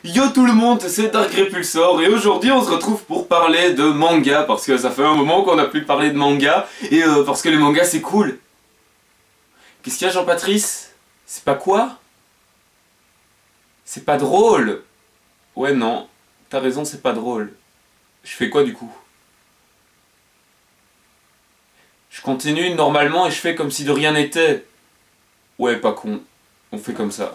Yo tout le monde, c'est Dark Repulsor et aujourd'hui on se retrouve pour parler de manga parce que ça fait un moment qu'on n'a plus parlé de manga et parce que les mangas c'est cool. Qu'est-ce qu'il y a Jean-Patrice? C'est pas quoi? C'est pas drôle? Ouais non, t'as raison c'est pas drôle. Je fais quoi du coup? Je continue normalement et je fais comme si de rien n'était. Ouais pas con, on fait comme ça.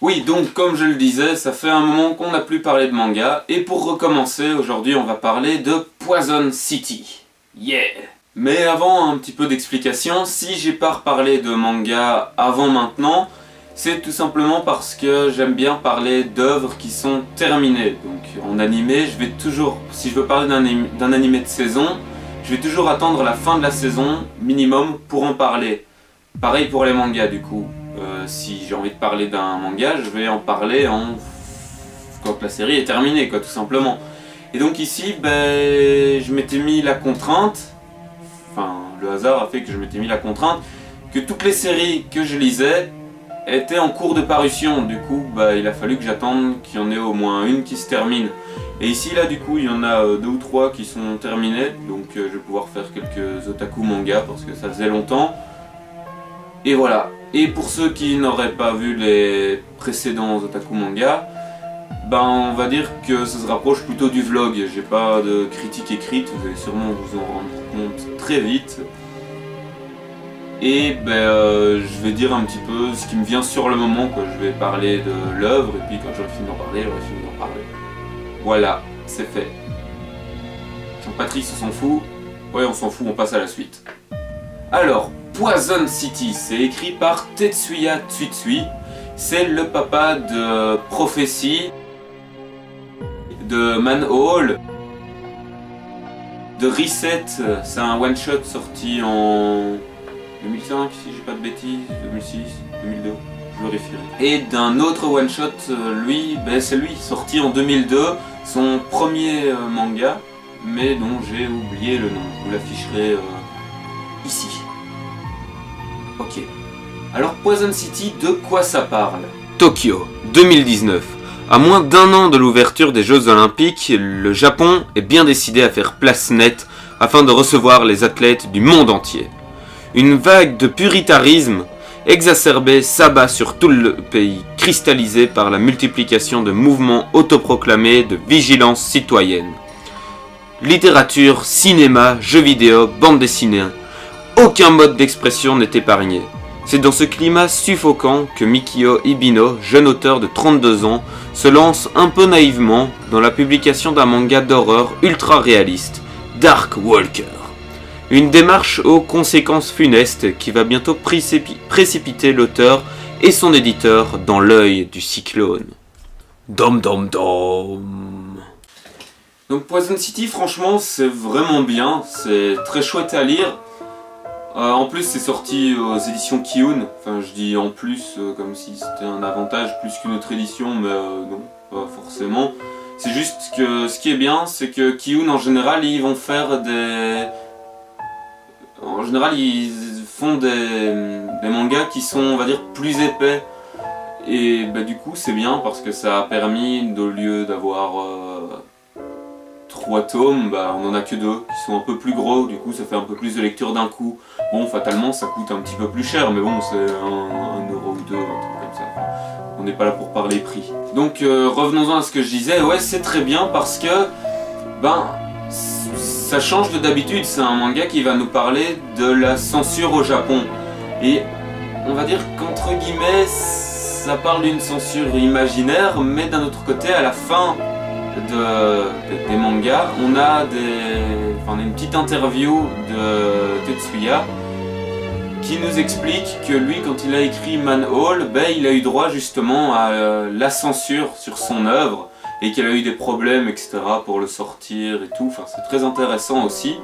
Oui, donc comme je le disais, ça fait un moment qu'on n'a plus parlé de manga, et pour recommencer, aujourd'hui on va parler de Poison City. Yeah! Mais avant un petit peu d'explication, si j'ai pas reparlé de manga avant maintenant, c'est tout simplement parce que j'aime bien parler d'œuvres qui sont terminées. Donc en animé, je vais toujours, si je veux parler d'un animé de saison, je vais toujours attendre la fin de la saison minimum pour en parler. Pareil pour les mangas du coup. Si j'ai envie de parler d'un manga, je vais en parler quand la série est terminée, quoi, tout simplement. Et donc ici, ben, je m'étais mis la contrainte, enfin le hasard a fait que je m'étais mis la contrainte, que toutes les séries que je lisais étaient en cours de parution. Du coup, ben, il a fallu que j'attende qu'il y en ait au moins une qui se termine. Et ici, là, du coup, il y en a 2 ou 3 qui sont terminées, donc je vais pouvoir faire quelques otaku manga parce que ça faisait longtemps. Et voilà. Et pour ceux qui n'auraient pas vu les précédents otaku manga, ben on va dire que ça se rapproche plutôt du vlog. J'ai pas de critique écrite, vous allez sûrement vous en rendre compte très vite. Et ben je vais dire un petit peu ce qui me vient sur le moment, quoi. Je vais parler de l'œuvre et puis quand j'aurai fini d'en parler, j'aurai fini d'en parler. Voilà, c'est fait. Jean-Patrice on s'en fout. Ouais, on s'en fout, on passe à la suite. Alors, Poison City, c'est écrit par Tetsuya Tsutsui. C'est le papa de Prophecy, de Manhole, de Reset. C'est un one-shot sorti en 2005, si j'ai pas de bêtises, 2006, 2002, je vérifierai. Et d'un autre one-shot, lui, ben c'est lui, sorti en 2002, son premier manga, mais dont j'ai oublié le nom. Je vous l'afficherai ici. Ok. Alors Poison City, de quoi ça parle? Tokyo, 2019. À moins d'1 an de l'ouverture des Jeux Olympiques, le Japon est bien décidé à faire place nette afin de recevoir les athlètes du monde entier. Une vague de puritarisme exacerbée s'abat sur tout le pays, cristallisé par la multiplication de mouvements autoproclamés de vigilance citoyenne. Littérature, cinéma, jeux vidéo, bande dessinée. Aucun mode d'expression n'est épargné. C'est dans ce climat suffocant que Mikio Ibino, jeune auteur de 32 ans, se lance un peu naïvement dans la publication d'un manga d'horreur ultra réaliste, Dark Walker. Une démarche aux conséquences funestes qui va bientôt précipiter l'auteur et son éditeur dans l'œil du cyclone. Dom dom dom. Donc Poison City, franchement, c'est vraiment bien, c'est très chouette à lire. En plus c'est sorti aux éditions Kiun, enfin je dis en plus comme si c'était un avantage plus qu'une autre édition, mais non, pas forcément. C'est juste que ce qui est bien, c'est que Kiun en général ils vont faire des... En général ils font des mangas qui sont, on va dire, plus épais. Et bah, du coup c'est bien parce que ça a permis, au lieu d'avoir 3 tomes, bah, on en a que 2 qui sont un peu plus gros, du coup ça fait un peu plus de lecture d'un coup. Bon, fatalement ça coûte un petit peu plus cher, mais bon, c'est 1 euro ou 2, un truc comme ça. Enfin, on n'est pas là pour parler prix. Donc revenons-en à ce que je disais, ouais, c'est très bien parce que ben ça change de d'habitude. C'est un manga qui va nous parler de la censure au Japon. Et on va dire qu'entre guillemets, ça parle d'une censure imaginaire, mais d'un autre côté, à la fin des mangas, on a une petite interview de Tetsuya qui nous explique que lui, quand il a écrit Manhole, ben, il a eu droit justement à la censure sur son œuvre et qu'il a eu des problèmes, etc. pour le sortir et tout. Enfin, c'est très intéressant aussi.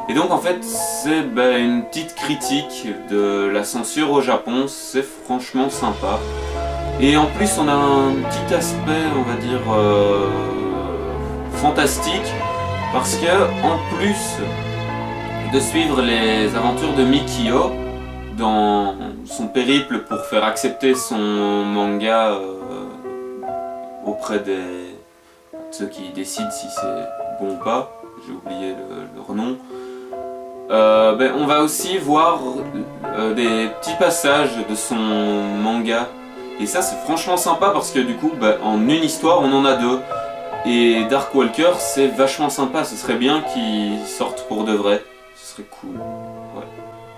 Et donc en fait, c'est une petite critique de la censure au Japon, c'est franchement sympa. Et en plus, on a un petit aspect, on va dire, fantastique, parce que en plus de suivre les aventures de Mikio dans son périple pour faire accepter son manga auprès de ceux qui décident si c'est bon ou pas. J'ai oublié leur nom. On va aussi voir des petits passages de son manga. Et ça c'est franchement sympa parce que du coup en une histoire on en a deux. Et Dark Walker c'est vachement sympa, ce serait bien qu'il sorte pour de vrai. Ce serait cool. Ouais.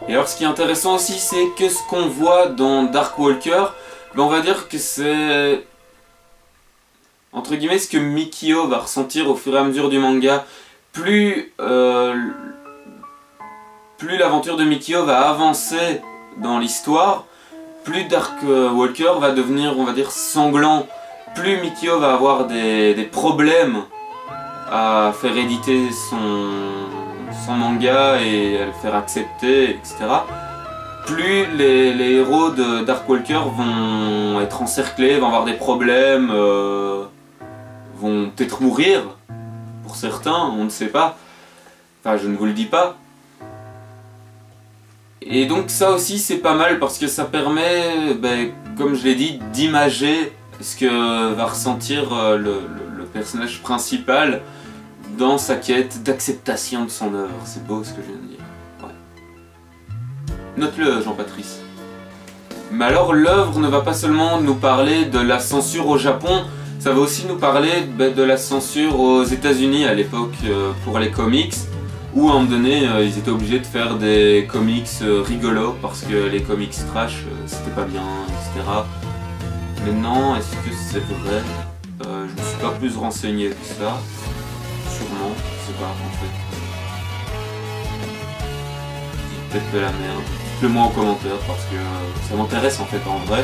Et alors ce qui est intéressant aussi c'est que ce qu'on voit dans Dark Walker, on va dire que c'est entre guillemets ce que Mikio va ressentir au fur et à mesure du manga. Plus l'aventure de Mikio va avancer dans l'histoire, plus Dark Walker va devenir, on va dire, sanglant. Plus Mikio va avoir des problèmes à faire éditer son manga et à le faire accepter, etc. Plus les héros de Dark Walker vont être encerclés, vont avoir des problèmes, vont peut-être mourir. Pour certains, on ne sait pas. Enfin, je ne vous le dis pas. Et donc ça aussi c'est pas mal parce que ça permet, comme je l'ai dit, d'imager ce que va ressentir le personnage principal dans sa quête d'acceptation de son œuvre. C'est beau ce que je viens de dire. Ouais. Note-le, Jean-Patrice. Mais alors l'œuvre ne va pas seulement nous parler de la censure au Japon, ça va aussi nous parler de la censure aux États-Unis à l'époque pour les comics. Où à un moment donné, ils étaient obligés de faire des comics rigolos parce que les comics trash, c'était pas bien, etc. Maintenant, est-ce que c'est vrai? Je me suis pas plus renseigné que ça. Sûrement, je sais pas en fait. Je dis peut-être de la merde. Dites-le moi en commentaire parce que ça m'intéresse en fait en vrai.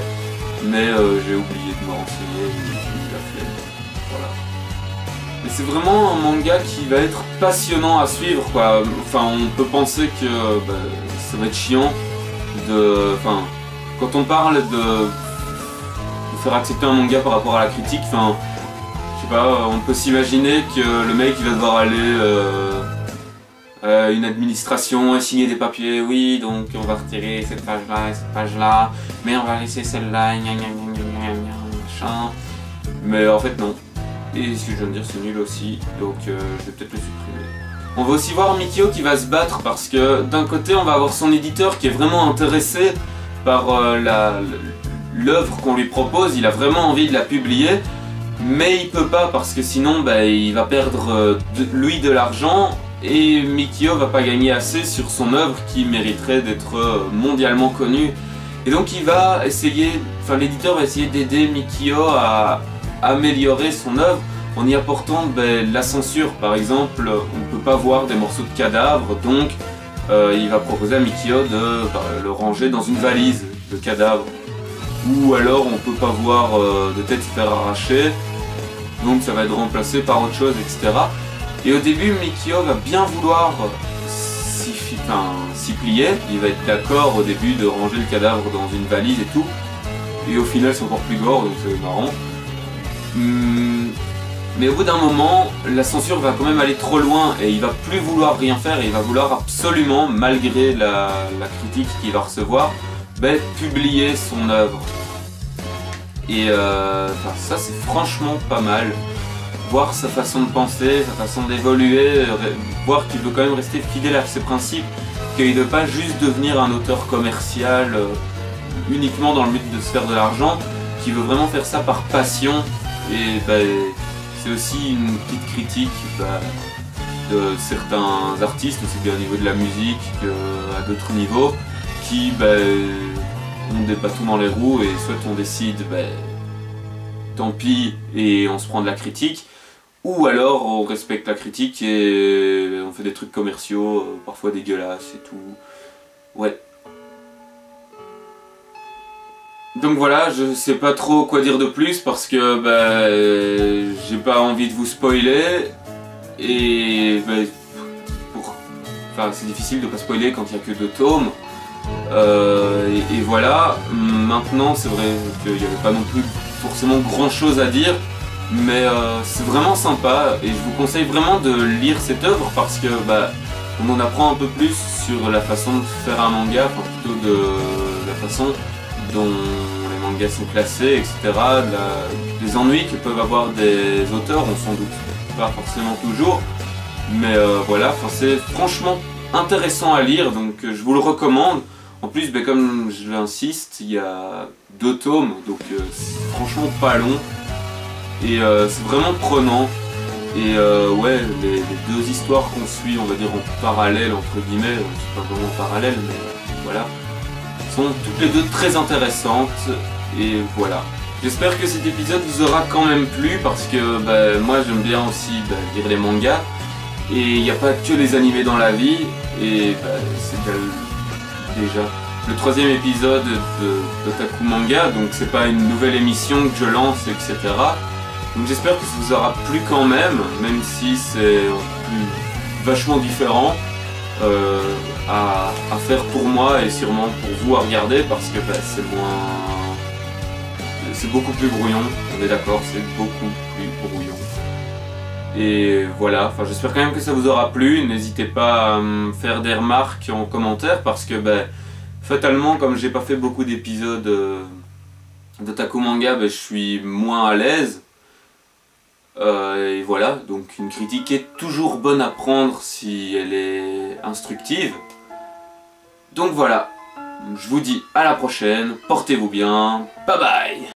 Mais j'ai oublié de me renseigner, j'ai eu la flemme. Voilà. Mais c'est vraiment un manga qui va être passionnant à suivre quoi. Enfin on peut penser que ça va être chiant de. Enfin quand on parle de faire accepter un manga par rapport à la critique, enfin je sais pas, on peut s'imaginer que le mec il va devoir aller à une administration et signer des papiers, oui donc on va retirer cette page là et cette page là, mais on va laisser celle-là, machin. Mais en fait non. Et ce que je viens de dire c'est nul aussi, donc je vais peut-être le supprimer. On va aussi voir Mikio qui va se battre parce que d'un côté on va avoir son éditeur qui est vraiment intéressé par l'œuvre qu'on lui propose, il a vraiment envie de la publier, mais il peut pas parce que sinon il va perdre lui de l'argent et Mikio va pas gagner assez sur son œuvre qui mériterait d'être mondialement connue. Et donc il va essayer, enfin l'éditeur va essayer d'aider Mikio à améliorer son œuvre en y apportant la censure. Par exemple, on ne peut pas voir des morceaux de cadavres, donc il va proposer à Mikio de le ranger dans une valise de cadavres. Ou alors on peut pas voir de tête se faire arracher, donc ça va être remplacé par autre chose, etc. Et au début, Mikio va bien vouloir s'y plier, il va être d'accord au début de ranger le cadavre dans une valise et tout, et au final c'est encore plus gore, donc c'est marrant. Mais au bout d'un moment, la censure va quand même aller trop loin et il va plus vouloir rien faire et il va vouloir absolument, malgré la critique qu'il va recevoir, publier son œuvre. Et ça c'est franchement pas mal. Voir sa façon de penser, sa façon d'évoluer, voir qu'il veut quand même rester fidèle à ses principes, qu'il ne veut pas juste devenir un auteur commercial uniquement dans le but de se faire de l'argent, qu'il veut vraiment faire ça par passion. Et c'est aussi une petite critique de certains artistes, aussi bien au niveau de la musique qu'à d'autres niveaux, qui ont des bâtons dans les roues et soit on décide tant pis et on se prend de la critique, ou alors on respecte la critique et on fait des trucs commerciaux, parfois dégueulasses et tout. Ouais. Donc voilà, je sais pas trop quoi dire de plus parce que j'ai pas envie de vous spoiler et c'est difficile de pas spoiler quand il y a que 2 tomes. Et voilà, maintenant c'est vrai qu'il n'y avait pas non plus forcément grand chose à dire, mais c'est vraiment sympa et je vous conseille vraiment de lire cette œuvre parce que on apprend un peu plus sur la façon de faire un manga, enfin plutôt de la façon dont les mangas sont classés, etc. Des ennuis que peuvent avoir des auteurs, on s'en doute pas forcément toujours, mais voilà, c'est franchement intéressant à lire, donc je vous le recommande. En plus, comme je l'insiste, il y a 2 tomes, donc c'est franchement pas long, et c'est vraiment prenant. Et ouais, les 2 histoires qu'on suit, on va dire en parallèle, entre guillemets, c'est pas vraiment parallèle, mais voilà, sont toutes les 2 très intéressantes, et voilà. J'espère que cet épisode vous aura quand même plu, parce que moi j'aime bien aussi lire les mangas, et il n'y a pas que les animés dans la vie, et c'est déjà le 3e épisode d'Otaku Manga, donc c'est pas une nouvelle émission que je lance, etc. Donc j'espère que ça vous aura plu quand même si c'est vachement différent à faire pour moi et sûrement pour vous à regarder, parce que c'est beaucoup plus brouillon, on est d'accord, c'est beaucoup plus brouillon. Et voilà, j'espère quand même que ça vous aura plu. N'hésitez pas à me faire des remarques en commentaire, parce que fatalement, comme j'ai pas fait beaucoup d'épisodes d'Otaku Manga, je suis moins à l'aise. Et voilà, donc une critique est toujours bonne à prendre si elle est instructive. Donc voilà, je vous dis à la prochaine, portez-vous bien, bye bye.